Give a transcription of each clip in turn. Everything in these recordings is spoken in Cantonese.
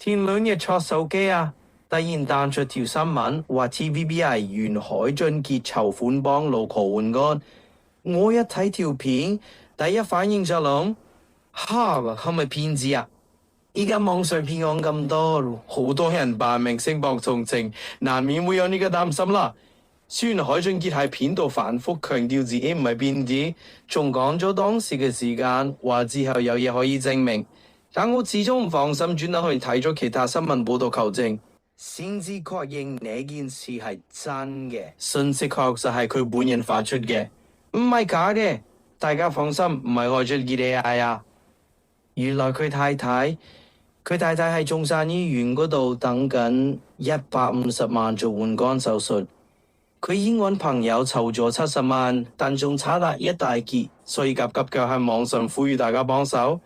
前兩日刷手機啊，突然彈出條新聞，話 TVB 原海俊傑籌款幫老婆換肝。我一睇條片，第一反應就諗：哈，係咪騙子啊？依家網上騙案咁多，好多人扮明星博同情，難免會有呢個擔心啦。雖然海俊傑喺片度反覆強調自己唔係騙子，仲講咗當時嘅時間，話之後有嘢可以證明。但我始終唔放心，轉頭去睇咗其他新聞報道求證，先至確認呢件事係真嘅。信息確實係佢本人發出嘅，唔係假嘅。大家放心，唔係海俊傑 AI 啊。原來佢太太喺中山醫院嗰度等緊150萬做換肝手術，佢已經揾朋友籌咗70萬，但仲差得一大截，所以急急腳喺網上呼籲大家幫手。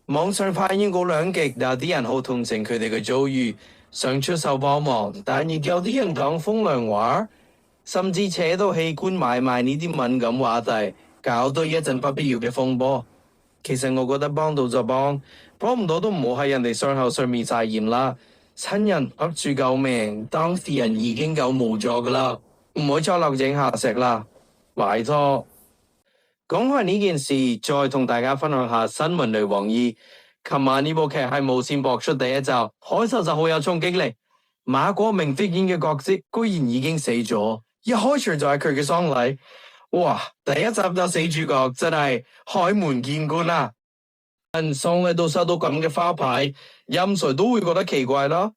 網上反應過兩極，有啲人好同情佢哋嘅遭遇，想出手幫忙，但亦有啲人講風涼話，甚至扯到器官買賣呢啲敏感話題，搞到一陣不必要嘅風波。其實我覺得幫到就幫唔到都唔好喺人哋傷口上面撒鹽啦。親人握住救命，當事人已經夠無助噶啦，唔好再落井下石啦，拜託。講開呢件事，再同大家分享下新聞女王二。琴晚呢部劇係無線播出第一集，開頭就好有衝擊力。馬國明飾演嘅角色居然已經死咗，一開場就係佢嘅喪禮。哇！第一集就死主角，真係開門見官啊！人喪禮都收到咁嘅花牌，任誰都會覺得奇怪咯。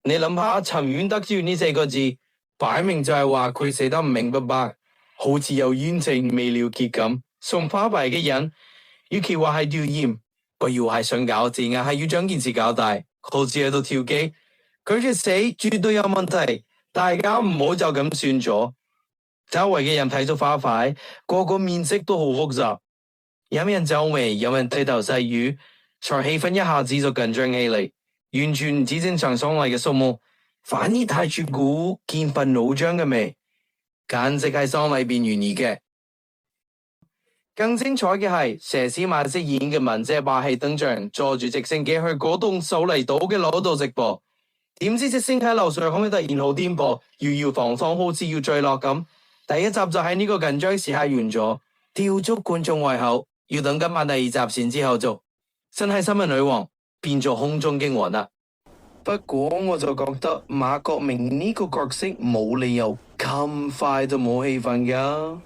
你諗下，沉冤得雪呢4個字，擺明就係話佢死得唔明不白。好似有冤情未了結咁，送花牌嘅人，與其話係吊唁，不如話係想搞事啊，係要將件事搞大，好似喺度跳機。佢嘅死絕對有問題，大家唔好就咁算咗。周圍嘅人睇咗花牌，個個面色都好複雜，有人皺眉，有人低頭細語，才氣氛一下子就緊張起嚟，完全唔止正常喪禮嘅數目，反而睇住股劍拔弩張嘅味。簡直係喪禮變懸疑嘅。更精彩嘅係佘詩曼飾演嘅文姐霸氣登場，坐住直升機去嗰棟秀麗島嘅樓度直播。點知直升機喺樓上空突然好顛簸，搖晃晃好似要墜落咁。第一集就喺呢個緊張時刻完咗，吊足觀眾胃口，要等今晚第二集先之後做。真係新聞女王變咗空中驚魂啦！不過我就覺得馬國明呢個角色冇理由咁快就冇戲份噶，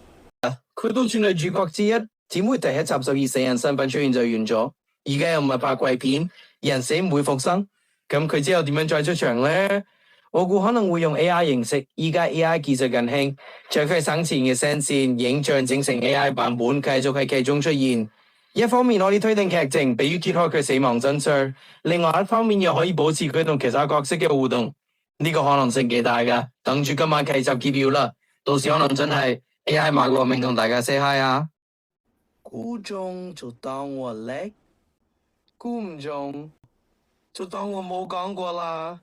佢都算係主角之一，點會第一集就以死人身份出現就完咗？而家又唔係拍鬼片，人死唔會復生，咁佢之後點樣再出場呢？我估可能會用 AI 形式，依家 AI 技術更興，將佢生前嘅聲線、影像整成 AI 版本，繼續喺劇中出現。一方面可以推定劇情，比如揭開佢死亡真相；另外一方面又可以保持佢同其他角色嘅互動。呢個可能性幾大噶，等住今晚劇集揭曉啦，到時可能真係 AI 馬國明同大家 say hi 啊！估中就當我叻，估唔中就當我冇講過啦。